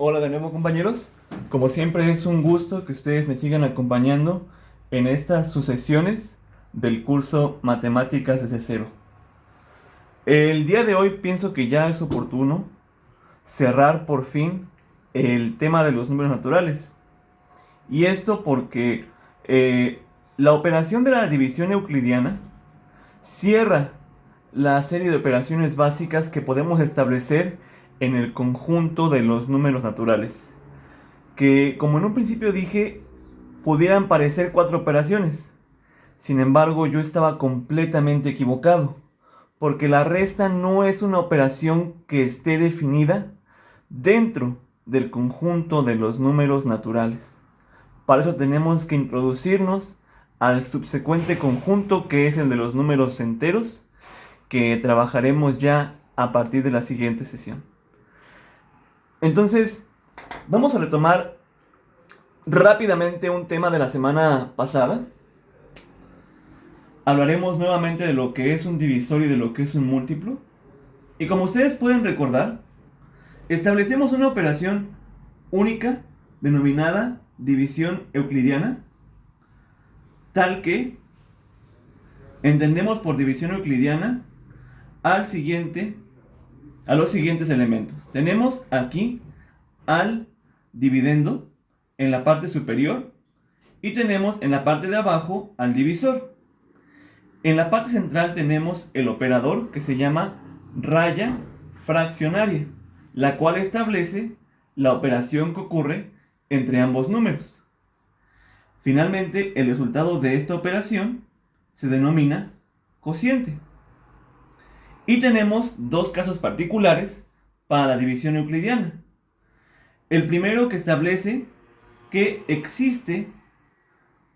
Hola de nuevo compañeros, como siempre es un gusto que ustedes me sigan acompañando en estas sucesiones del curso Matemáticas desde cero. El día de hoy pienso que ya es oportuno cerrar por fin el tema de los números naturales. Y esto porque la operación de la división euclidiana cierra la serie de operaciones básicas que podemos establecer en el conjunto de los números naturales, que como en un principio dije, pudieran parecer cuatro operaciones. Sin embargo, yo estaba completamente equivocado, porque la resta no es una operación que esté definida dentro del conjunto de los números naturales. Para eso tenemos que introducirnos al subsecuente conjunto, que es el de los números enteros, que trabajaremos ya a partir de la siguiente sesión. Entonces, vamos a retomar rápidamente un tema de la semana pasada. Hablaremos nuevamente de lo que es un divisor y de lo que es un múltiplo. Y como ustedes pueden recordar, establecemos una operación única denominada división euclidiana, tal que entendemos por división euclidiana al siguiente, a los siguientes elementos. Tenemos aquí al dividendo en la parte superior y tenemos en la parte de abajo al divisor. En la parte central tenemos el operador que se llama raya fraccionaria, la cual establece la operación que ocurre entre ambos números. Finalmente, el resultado de esta operación se denomina cociente. Y tenemos dos casos particulares para la división euclidiana. El primero, que establece que existe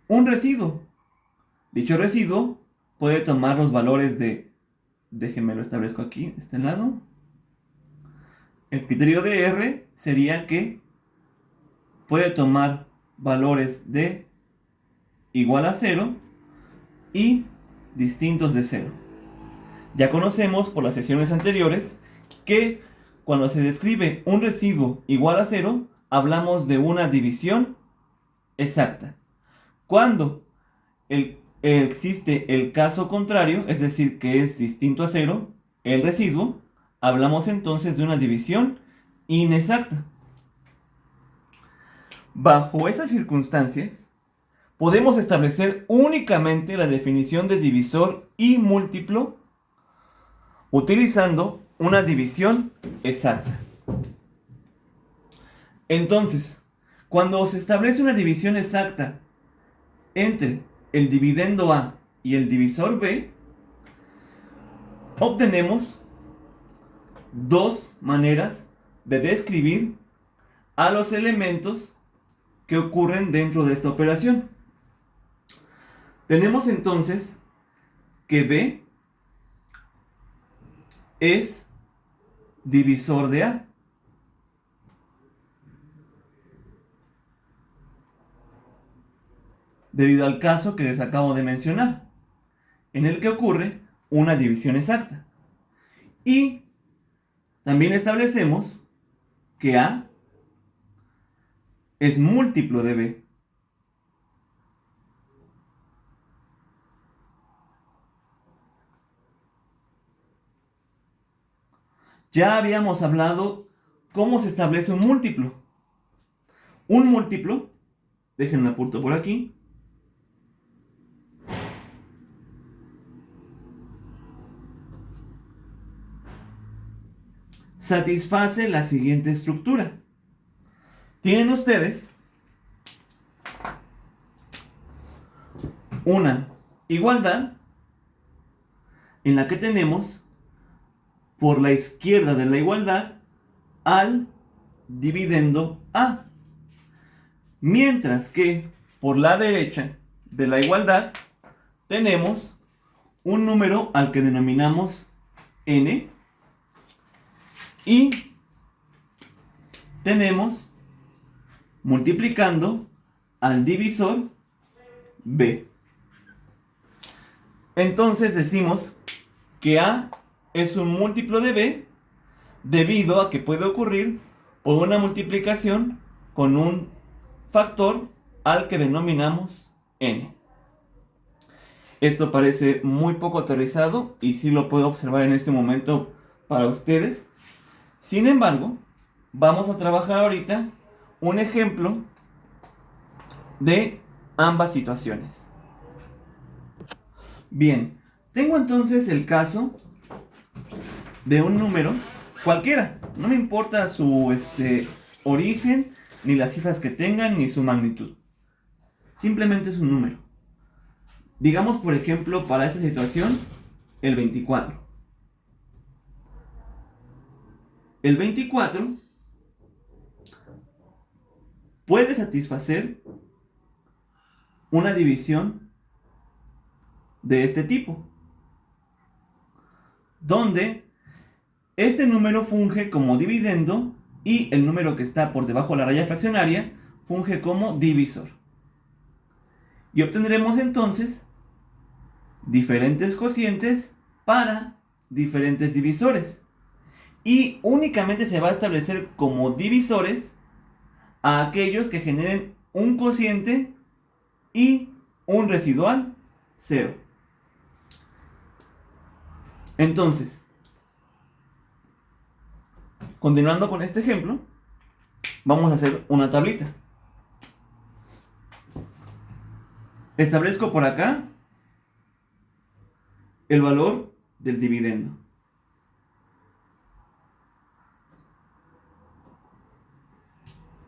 un residuo. Dicho residuo puede tomar los valores de, déjenme lo establezco aquí, de este lado. El criterio de R sería que puede tomar valores de igual a 0 y distintos de 0. Ya conocemos por las sesiones anteriores que cuando se describe un residuo igual a 0, hablamos de una división exacta. Cuando existe el caso contrario, es decir, que es distinto a 0, el residuo, hablamos entonces de una división inexacta. Bajo esas circunstancias, podemos establecer únicamente la definición de divisor y múltiplo utilizando una división exacta. Entonces, cuando se establece una división exacta entre el dividendo A y el divisor B, obtenemos dos maneras de describir a los elementos que ocurren dentro de esta operación. Tenemos entonces que B es divisor de A. Debido al caso que les acabo de mencionar, en el que ocurre una división exacta. Y también establecemos que A es múltiplo de B. Ya habíamos hablado cómo se establece un múltiplo. Un múltiplo, déjenme apunto por aquí, satisface la siguiente estructura. Tienen ustedes una igualdad en la que tenemos por la izquierda de la igualdad al dividendo A, mientras que por la derecha de la igualdad tenemos un número al que denominamos n y tenemos multiplicando al divisor b. Entonces decimos que A es un múltiplo de B debido a que puede ocurrir por una multiplicación con un factor al que denominamos n. Esto parece muy poco aterrizado y sí lo puedo observar en este momento para ustedes. Sin embargo, vamos a trabajar ahorita un ejemplo de ambas situaciones. Bien, tengo entonces el caso de un número cualquiera. No me importa su origen, ni las cifras que tengan, ni su magnitud. Simplemente es un número. Digamos, por ejemplo, para esta situación, el 24. El 24 puede satisfacer una división de este tipo, donde este número funge como dividendo y el número que está por debajo de la raya fraccionaria funge como divisor. Y obtendremos entonces diferentes cocientes para diferentes divisores. Y únicamente se va a establecer como divisores a aquellos que generen un cociente y un residual 0. Entonces, continuando con este ejemplo, vamos a hacer una tablita. Establezco por acá el valor del dividendo.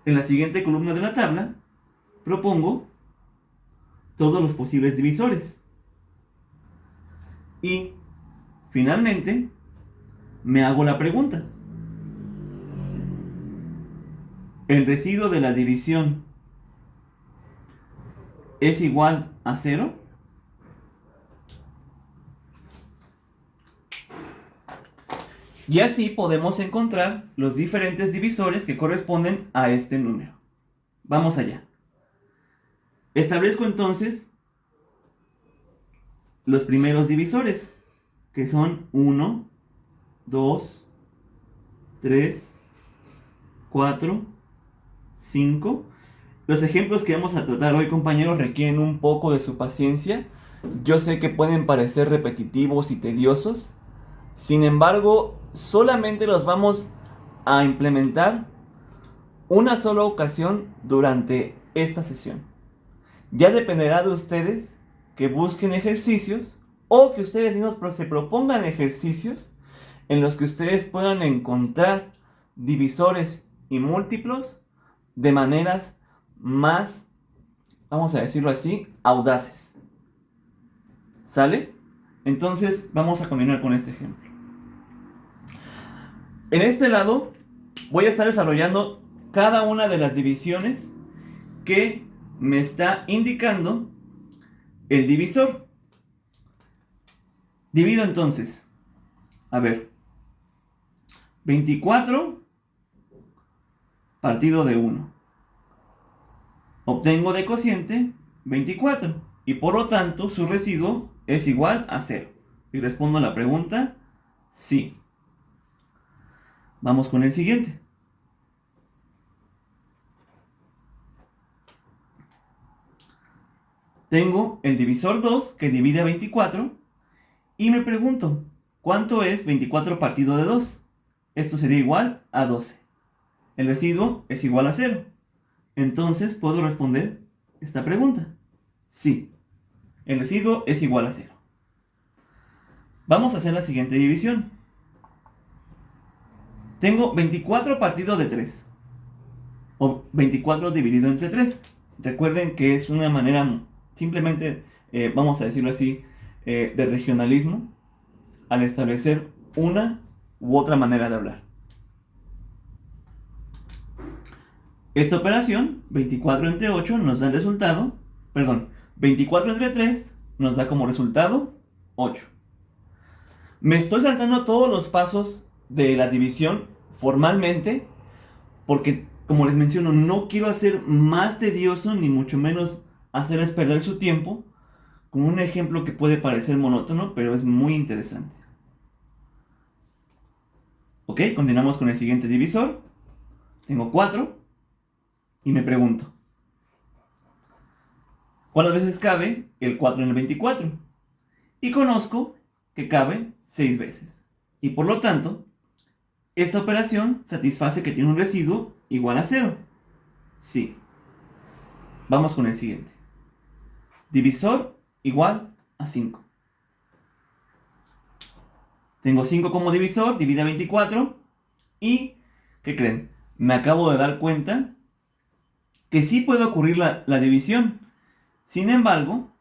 En la siguiente columna de la tabla, propongo todos los posibles divisores. Y, finalmente, me hago la pregunta. ¿El residuo de la división es igual a 0? Y así podemos encontrar los diferentes divisores que corresponden a este número. Vamos allá. Establezco entonces los primeros divisores, que son 1, 2, 3, 4, 5. Los ejemplos que vamos a tratar hoy, compañeros, requieren un poco de su paciencia. Yo sé que pueden parecer repetitivos y tediosos. Sin embargo, solamente los vamos a implementar una sola ocasión durante esta sesión. Ya dependerá de ustedes que busquen ejercicios o que ustedes mismos se propongan ejercicios en los que ustedes puedan encontrar divisores y múltiplos de maneras más, vamos a decirlo así, audaces. ¿Sale? Entonces vamos a continuar con este ejemplo. En este lado voy a estar desarrollando cada una de las divisiones que me está indicando el divisor. Divido entonces, a ver, 24 partido de 1. Obtengo de cociente 24 y por lo tanto su residuo es igual a 0. Y respondo a la pregunta, sí. Vamos con el siguiente. Tengo el divisor 2 que divide a 24 y me pregunto, ¿cuánto es 24 partido de 2? Esto sería igual a 12. El residuo es igual a 0. Entonces puedo responder esta pregunta. Sí, el residuo es igual a 0. Vamos a hacer la siguiente división. Tengo 24 partido de 3. O 24 dividido entre 3. Recuerden que es una manera simplemente, vamos a decirlo así, de regionalismo al establecer una u otra manera de hablar. Esta operación, 24 entre 8, nos da el resultado, 24 entre 3 nos da como resultado 8. Me estoy saltando todos los pasos de la división formalmente porque, como les menciono, no quiero hacer más tedioso ni mucho menos hacerles perder su tiempo con un ejemplo que puede parecer monótono, pero es muy interesante. Ok, continuamos con el siguiente divisor. Tengo 4 y me pregunto, ¿cuántas veces cabe el 4 en el 24? Y conozco que cabe 6 veces. Y por lo tanto, esta operación satisface que tiene un residuo igual a 0. Sí. Vamos con el siguiente. Divisor igual a 5. Tengo 5 como divisor, divide a 24. Y, ¿qué creen? Me acabo de dar cuenta que sí puede ocurrir la división. Sin embargo,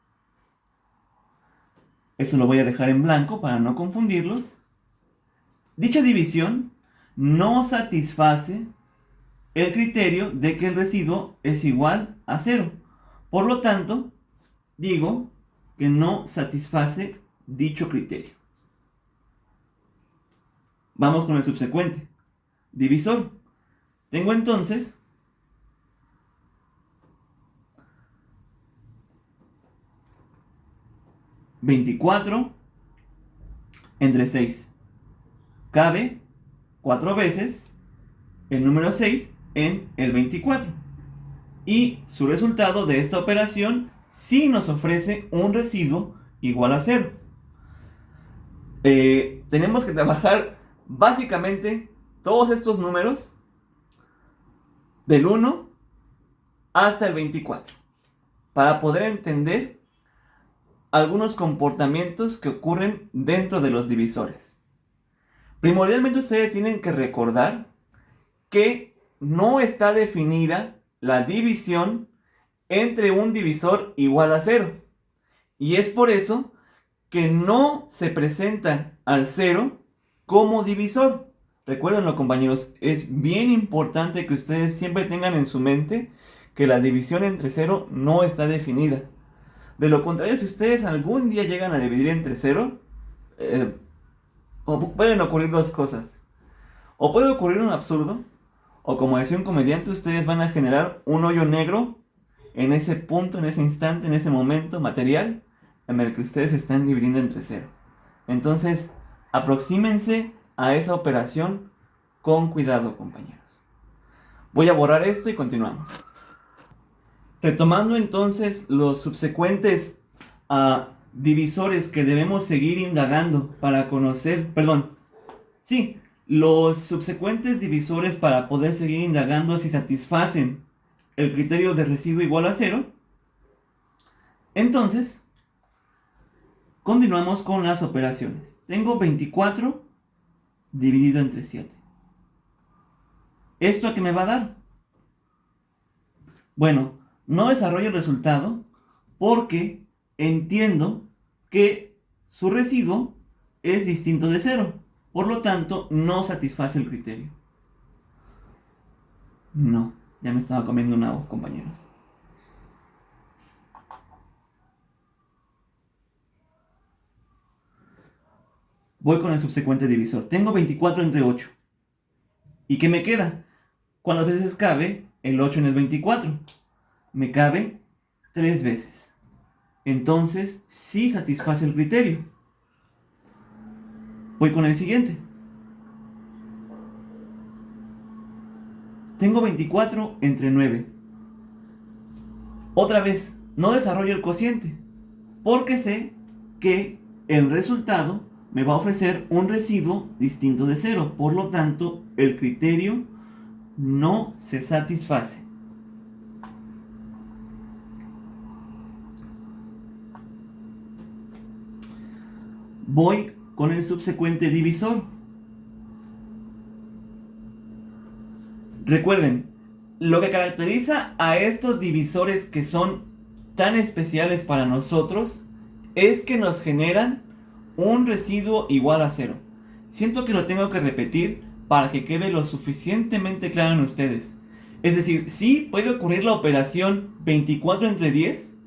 eso lo voy a dejar en blanco para no confundirlos. Dicha división no satisface el criterio de que el residuo es igual a 0. Por lo tanto, digo que no satisface dicho criterio. Vamos con el subsecuente. Divisor. Tengo entonces 24 entre 6. Cabe 4 veces el número 6 en el 24. Y su resultado de esta operación sí nos ofrece un residuo igual a 0. Tenemos que trabajar básicamente todos estos números del 1 hasta el 24 para poder entender algunos comportamientos que ocurren dentro de los divisores. Primordialmente ustedes tienen que recordar que no está definida la división entre un divisor igual a 0. Y es por eso que no se presenta al 0 como divisor. Recuérdenlo, compañeros, es bien importante que ustedes siempre tengan en su mente que la división entre 0 no está definida. De lo contrario, si ustedes algún día llegan a dividir entre 0, pueden ocurrir dos cosas. O puede ocurrir un absurdo, o como decía un comediante, ustedes van a generar un hoyo negro en ese punto, en ese instante, en ese momento material en el que ustedes están dividiendo entre 0. Entonces, aproxímense a esa operación con cuidado, compañeros. Voy a borrar esto y continuamos. Retomando entonces los subsecuentes divisores que debemos seguir indagando para conocer, los subsecuentes divisores para poder seguir indagando si satisfacen el criterio de residuo igual a 0. Entonces, continuamos con las operaciones. Tengo 24 dividido entre 7. ¿Esto a qué me va a dar? Bueno, no desarrollo el resultado porque entiendo que su residuo es distinto de 0. Por lo tanto, no satisface el criterio. No, ya me estaba comiendo una hoja, compañeros. Voy con el subsecuente divisor. Tengo 24 entre 8. ¿Y qué me queda? ¿Cuántas veces cabe el 8 en el 24? Me cabe 3 veces. Entonces, sí satisface el criterio. Voy con el siguiente. Tengo 24 entre 9. Otra vez, no desarrollo el cociente, porque sé que el resultado me va a ofrecer un residuo distinto de 0. Por lo tanto, el criterio no se satisface. Voy con el subsecuente divisor. Recuerden, lo que caracteriza a estos divisores que son tan especiales para nosotros es que nos generan un residuo igual a 0. Siento que lo tengo que repetir para que quede lo suficientemente claro en ustedes. Es decir, sí puede ocurrir la operación 24 entre 10.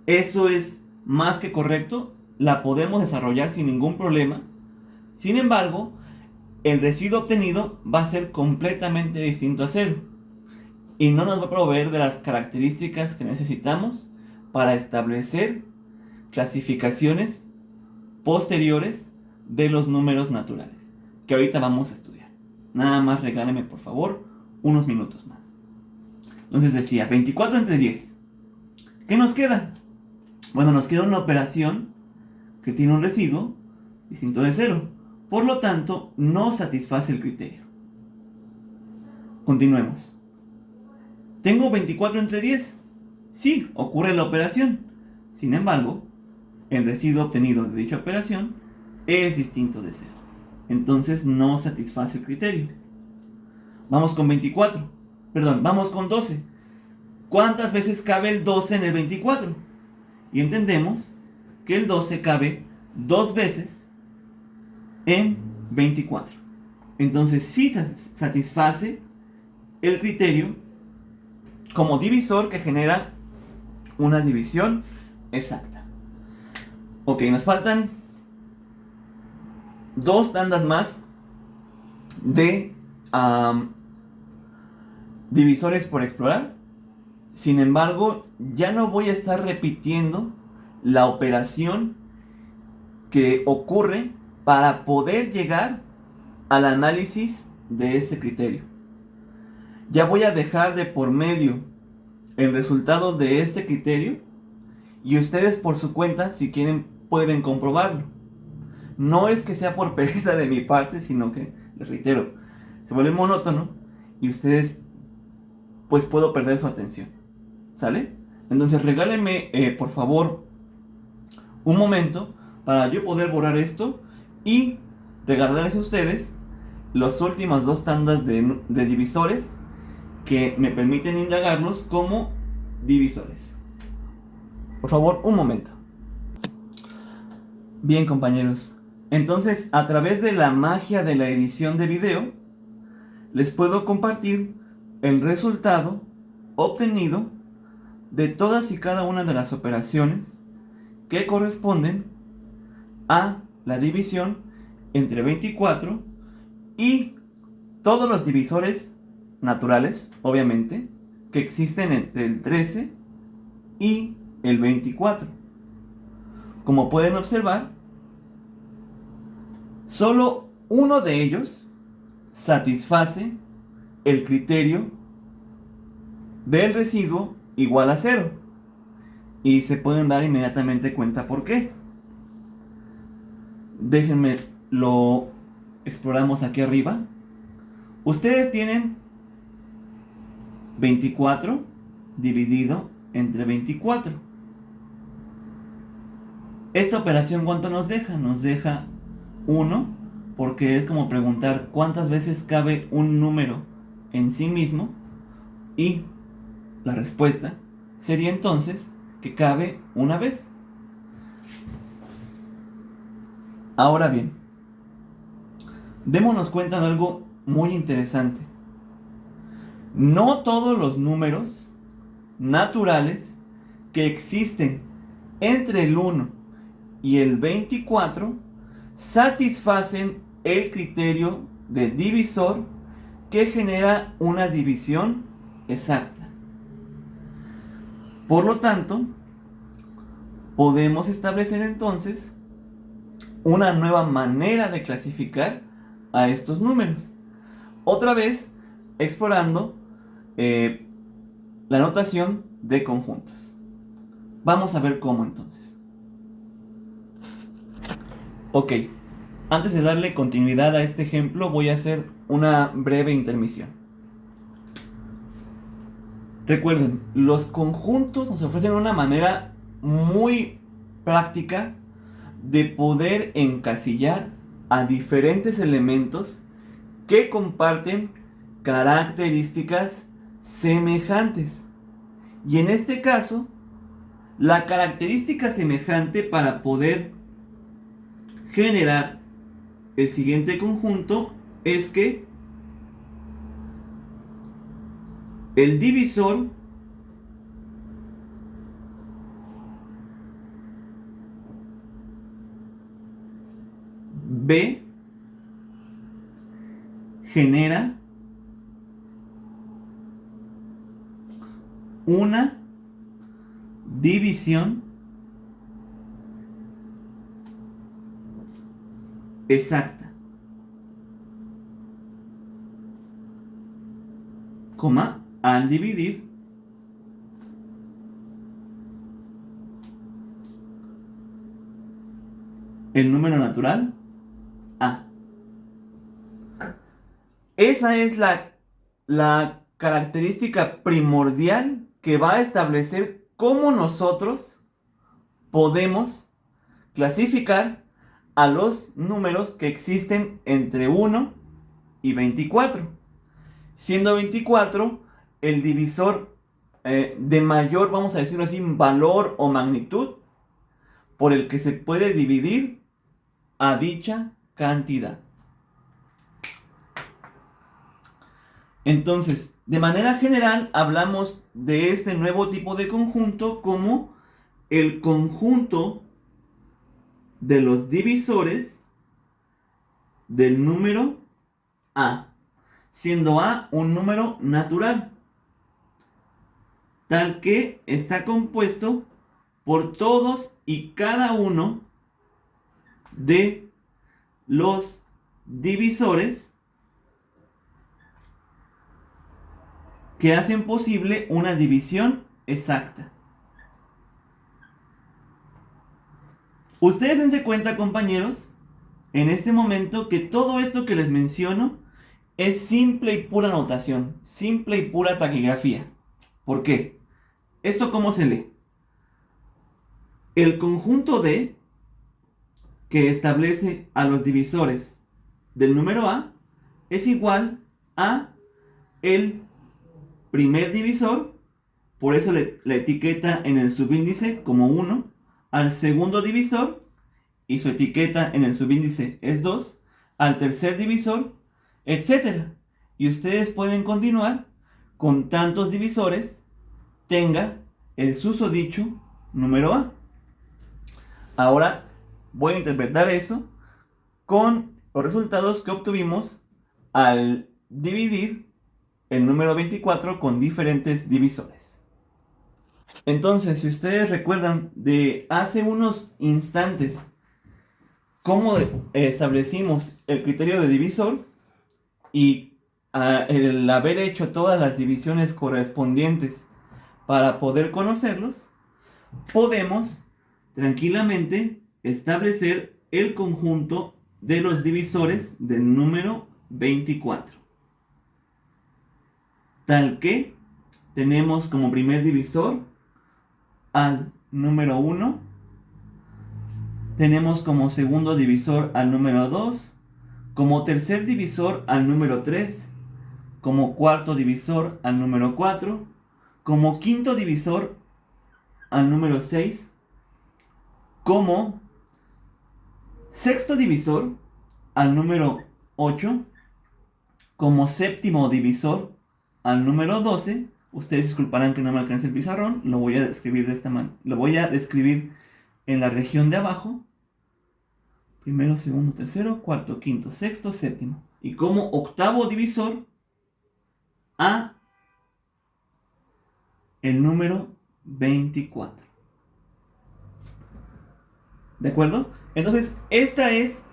Eso es más que correcto. La podemos desarrollar sin ningún problema. Sin embargo, el residuo obtenido va a ser completamente distinto a 0. Y no nos va a proveer de las características que necesitamos para establecer clasificaciones posteriores de los números naturales, que ahorita vamos a estudiar. Nada más regáleme por favor unos minutos más. Entonces decía, 24 entre 10. ¿Qué nos queda? Bueno, nos queda una operación que tiene un residuo distinto de 0. Por lo tanto, no satisface el criterio. Continuemos. Tengo 24 entre 10. Sí, ocurre la operación. Sin embargo, el residuo obtenido de dicha operación es distinto de 0. Entonces no satisface el criterio. Vamos con 24. Perdón, vamos con 12. ¿Cuántas veces cabe el 12 en el 24? Y entendemos que el 12 cabe 2 veces en 24. Entonces sí satisface el criterio como divisor que genera una división exacta. Ok, nos faltan 2 tandas más de divisores por explorar. Sin embargo, ya no voy a estar repitiendo la operación que ocurre para poder llegar al análisis de este criterio. Ya voy a dejar de por medio el resultado de este criterio y ustedes por su cuenta, si quieren, pueden comprobarlo. No es que sea por pereza de mi parte, sino que, les reitero, se vuelve monótono y ustedes, pues puedo perder su atención. ¿Sale? Entonces regálenme, por favor, un momento para yo poder borrar esto y regalarles a ustedes las últimas 2 tandas de divisores que me permiten indagarlos como divisores. Por favor, un momento. Bien, compañeros. Entonces, a través de la magia de la edición de video, les puedo compartir el resultado obtenido de todas y cada una de las operaciones que corresponden a la división entre 24 y todos los divisores naturales, obviamente, que existen entre el 13 y el 24. Como pueden observar, solo uno de ellos satisface el criterio del residuo igual a 0. Y se pueden dar inmediatamente cuenta por qué. Déjenme lo exploramos aquí arriba. Ustedes tienen 24 dividido entre 24. Esta operación, ¿cuánto nos deja? Nos deja 1, porque es como preguntar cuántas veces cabe un número en sí mismo. Y la respuesta sería entonces que cabe una vez. Ahora bien, démonos cuenta de algo muy interesante. No todos los números naturales que existen entre el 1 y el 24 satisfacen el criterio de divisor que genera una división exacta. Por lo tanto, podemos establecer entonces una nueva manera de clasificar a estos números. Otra vez, explorando la notación de conjuntos. Vamos a ver cómo entonces. Ok, antes de darle continuidad a este ejemplo, voy a hacer una breve intermisión. Recuerden, los conjuntos nos ofrecen una manera muy práctica de poder encasillar a diferentes elementos que comparten características semejantes. Y en este caso, la característica semejante para poder generar el siguiente conjunto es que el divisor B genera una división exacta. al dividir el número natural a. Esa es la característica primordial que va a establecer cómo nosotros podemos clasificar a los números que existen entre 1 y 24. Siendo 24 el divisor de mayor, vamos a decirlo así, valor o magnitud por el que se puede dividir a dicha cantidad. Entonces, de manera general, hablamos de este nuevo tipo de conjunto como el conjunto de los divisores del número A, siendo A un número natural, tal que está compuesto por todos y cada uno de los divisores que hacen posible una división exacta. Ustedes dense cuenta, compañeros, en este momento que todo esto que les menciono es simple y pura notación, simple y pura taquigrafía. ¿Por qué? ¿Esto cómo se lee? El conjunto D que establece a los divisores del número A es igual a el primer divisor, por eso la etiqueta en el subíndice como 1, al segundo divisor, y su etiqueta en el subíndice es 2, al tercer divisor, etc. Y ustedes pueden continuar con tantos divisores tenga el susodicho número A. Ahora voy a interpretar eso con los resultados que obtuvimos al dividir el número 24 con diferentes divisores. Entonces, si ustedes recuerdan de hace unos instantes cómo establecimos el criterio de divisor y el haber hecho todas las divisiones correspondientes para poder conocerlos, podemos tranquilamente establecer el conjunto de los divisores del número 24. Tal que tenemos como primer divisor al número 1, tenemos como segundo divisor al número 2, como tercer divisor al número 3, como cuarto divisor al número 4, como quinto divisor al número 6, como sexto divisor al número 8, como séptimo divisor al número 12. Ustedes disculparán que no me alcance el pizarrón, lo voy a describir de esta manera. Lo voy a describir en la región de abajo. Primero, segundo, tercero, cuarto, quinto, sexto, séptimo. Y como octavo divisor a el número 24. ¿De acuerdo? Entonces, esta es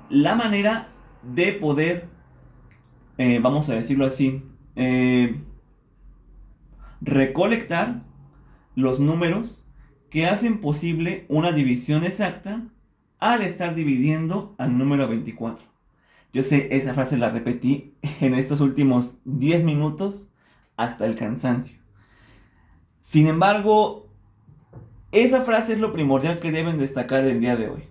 la manera de poder, vamos a decirlo así, recolectar los números que hacen posible una división exacta al estar dividiendo al número 24. Yo sé, esa frase la repetí en estos últimos 10 minutos hasta el cansancio. Sin embargo, esa frase es lo primordial que deben destacar del día de hoy.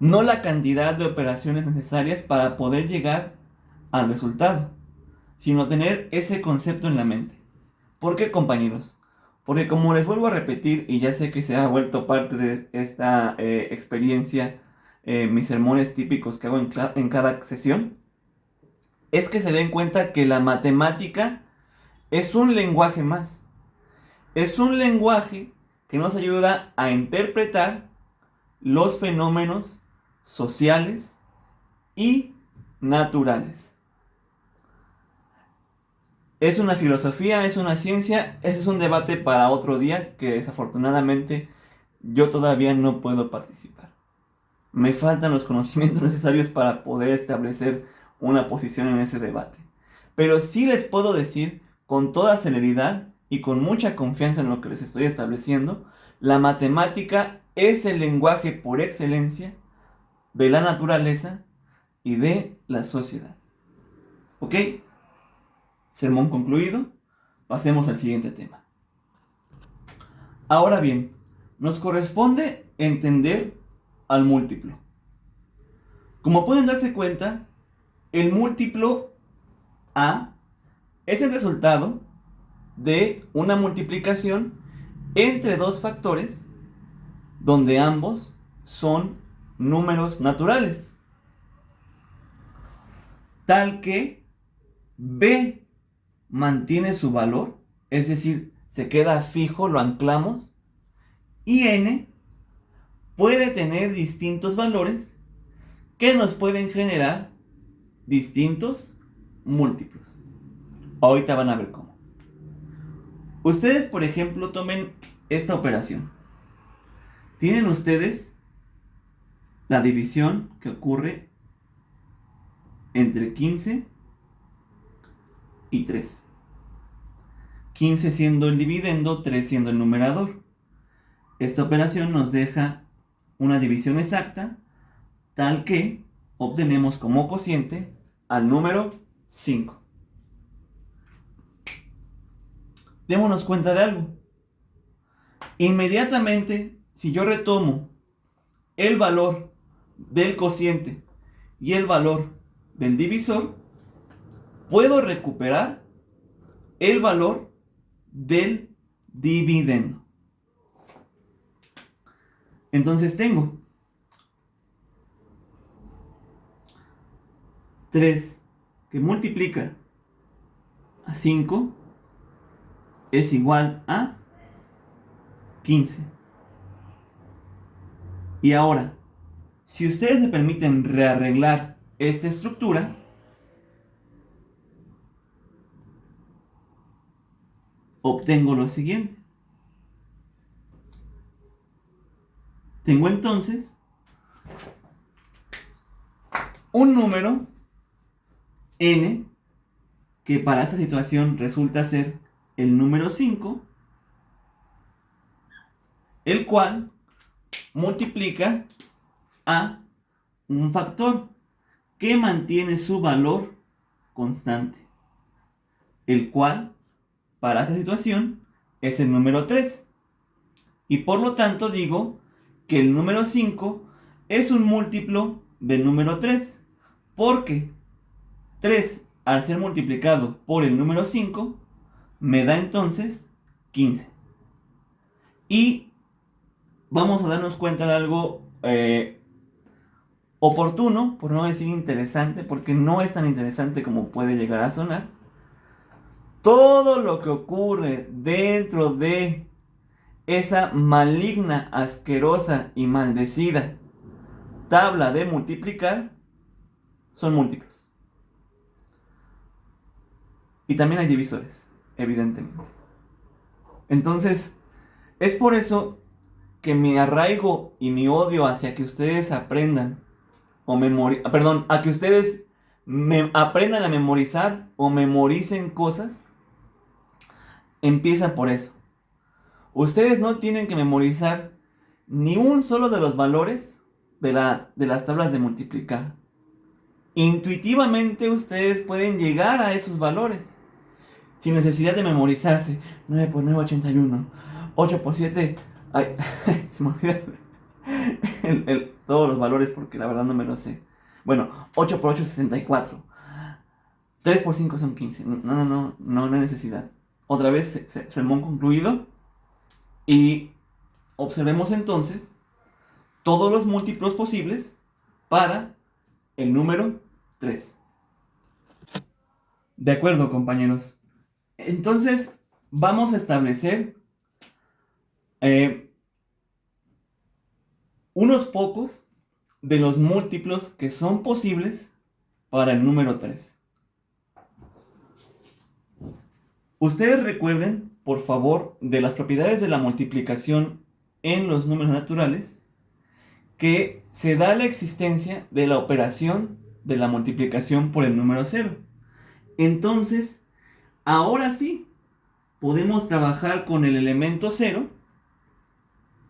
No la cantidad de operaciones necesarias para poder llegar al resultado, sino tener ese concepto en la mente. ¿Por qué, compañeros? Porque como les vuelvo a repetir, y ya sé que se ha vuelto parte de esta experiencia, mis sermones típicos que hago en cada sesión, es que se den cuenta que la matemática es un lenguaje más. Es un lenguaje que nos ayuda a interpretar los fenómenos sociales y naturales. Es una filosofía, es una ciencia, ese es un debate para otro día que desafortunadamente yo todavía no puedo participar. Me faltan los conocimientos necesarios para poder establecer una posición en ese debate. Pero sí les puedo decir con toda celeridad y con mucha confianza en lo que les estoy estableciendo, la matemática es el lenguaje por excelencia de la naturaleza y de la sociedad. ¿Ok? Sermón concluido. Pasemos al siguiente tema. Ahora bien, nos corresponde entender al múltiplo. Como pueden darse cuenta, el múltiplo A es el resultado de una multiplicación entre dos factores donde ambos son números naturales, tal que B mantiene su valor, es decir, se queda fijo, lo anclamos, y N puede tener distintos valores que nos pueden generar distintos múltiplos. Ahorita van a ver cómo. Ustedes, por ejemplo, tomen esta operación. Tienen ustedes la división que ocurre entre 15 y 3. 15 siendo el dividendo, 3 siendo el numerador. Esta operación nos deja una división exacta, tal que obtenemos como cociente al número 5. Démonos cuenta de algo. Inmediatamente, si yo retomo el valor del cociente y el valor del divisor, puedo recuperar el valor del dividendo. Entonces tengo 3 que multiplica a 5 es igual a 15. Y ahora, si ustedes me permiten rearreglar esta estructura, obtengo lo siguiente. Tengo entonces un número n que para esta situación resulta ser el número 5, el cual multiplica a un factor que mantiene su valor constante, el cual para esta situación es el número 3. Y por lo tanto digo que el número 5 es un múltiplo del número 3, porque 3 al ser multiplicado por el número 5 me da entonces 15. Y vamos a darnos cuenta de algo oportuno, por no decir interesante, porque no es tan interesante como puede llegar a sonar. Todo lo que ocurre dentro de esa maligna, asquerosa y maldecida tabla de multiplicar son múltiplos. Y también hay divisores, evidentemente. Entonces, es por eso que mi arraigo y mi odio hacia que ustedes aprendan a que ustedes aprendan a memorizar o memoricen cosas, empieza por eso. Ustedes no tienen que memorizar ni un solo de los valores de las tablas de multiplicar. Intuitivamente ustedes pueden llegar a esos valores sin necesidad de memorizarse. 9 por 9, 81. 8 por 7... Ay, se me olvida todos los valores porque la verdad no me lo sé. Bueno, 8 por 8 es 64. 3 por 5 son 15. No hay necesidad. Otra vez, sermón concluido. Y observemos entonces todos los múltiplos posibles para el número 3. De acuerdo, compañeros. Entonces, vamos a establecer unos pocos de los múltiplos que son posibles para el número 3. Ustedes recuerden, por favor, de las propiedades de la multiplicación en los números naturales, que se da la existencia de la operación de la multiplicación por el número 0. Entonces, ahora sí podemos trabajar con el elemento 0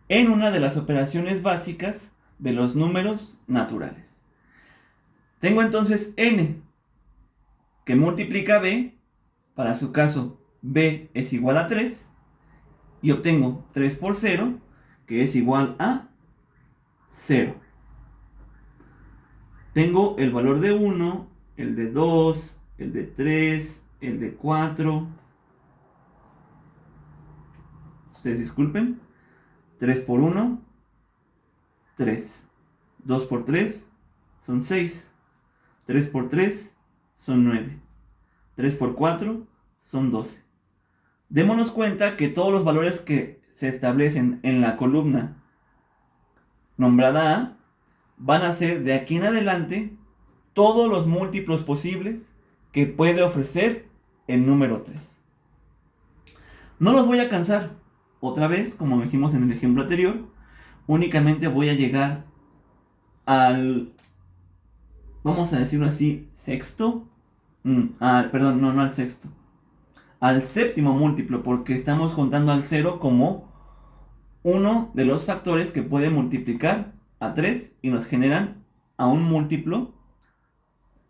en una de las operaciones básicas de los números naturales. Tengo entonces n que multiplica b, para su caso b es igual a 3, y obtengo 3 por 0, que es igual a 0. Tengo el valor de 1, el de 2, el de 3, el de 4. Ustedes disculpen. 3 por 1, 3. 2 por 3 son 6. 3 por 3 son 9. 3 por 4 son 12. Démonos cuenta que todos los valores que se establecen en la columna nombrada A van a ser de aquí en adelante todos los múltiplos posibles que puede ofrecer el número 3. No los voy a cansar. Otra vez, como dijimos en el ejemplo anterior, únicamente voy a llegar al, vamos a decirlo así, sexto. Perdón, no al sexto. Al séptimo múltiplo, porque estamos contando al 0 como uno de los factores que puede multiplicar a 3 y nos generan a un múltiplo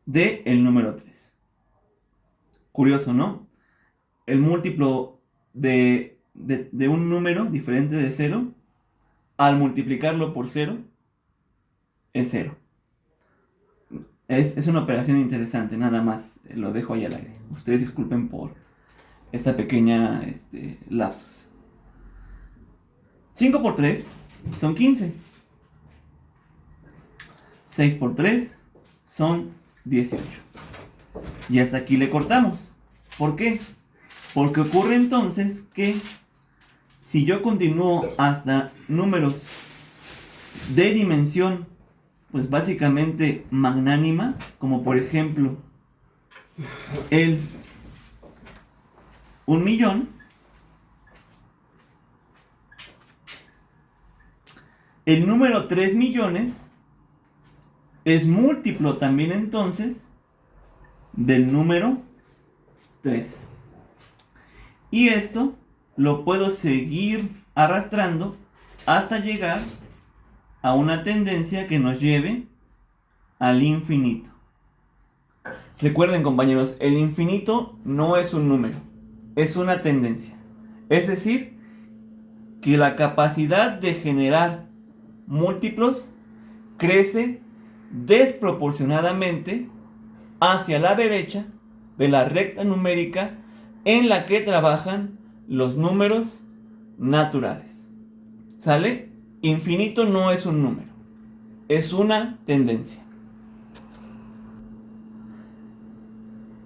del número 3. Curioso, ¿no? El múltiplo de un número diferente de 0, al multiplicarlo por 0, es 0. Es una operación interesante, nada más lo dejo ahí al aire. Ustedes disculpen por esta pequeña lapsus. 5 por 3 son 15. 6 por 3 son 18. Y hasta aquí le cortamos. ¿Por qué? Porque ocurre entonces que si yo continúo hasta números de dimensión, pues básicamente magnánima, como por ejemplo el 1.000.000, el número 3 millones es múltiplo también entonces del número 3. Y esto lo puedo seguir arrastrando hasta llegar a una tendencia que nos lleve al infinito. Recuerden, compañeros, el infinito no es un número, es una tendencia. Es decir, que la capacidad de generar múltiplos crece desproporcionadamente hacia la derecha de la recta numérica en la que trabajan los números naturales. ¿Sale? Infinito no es un número, es una tendencia.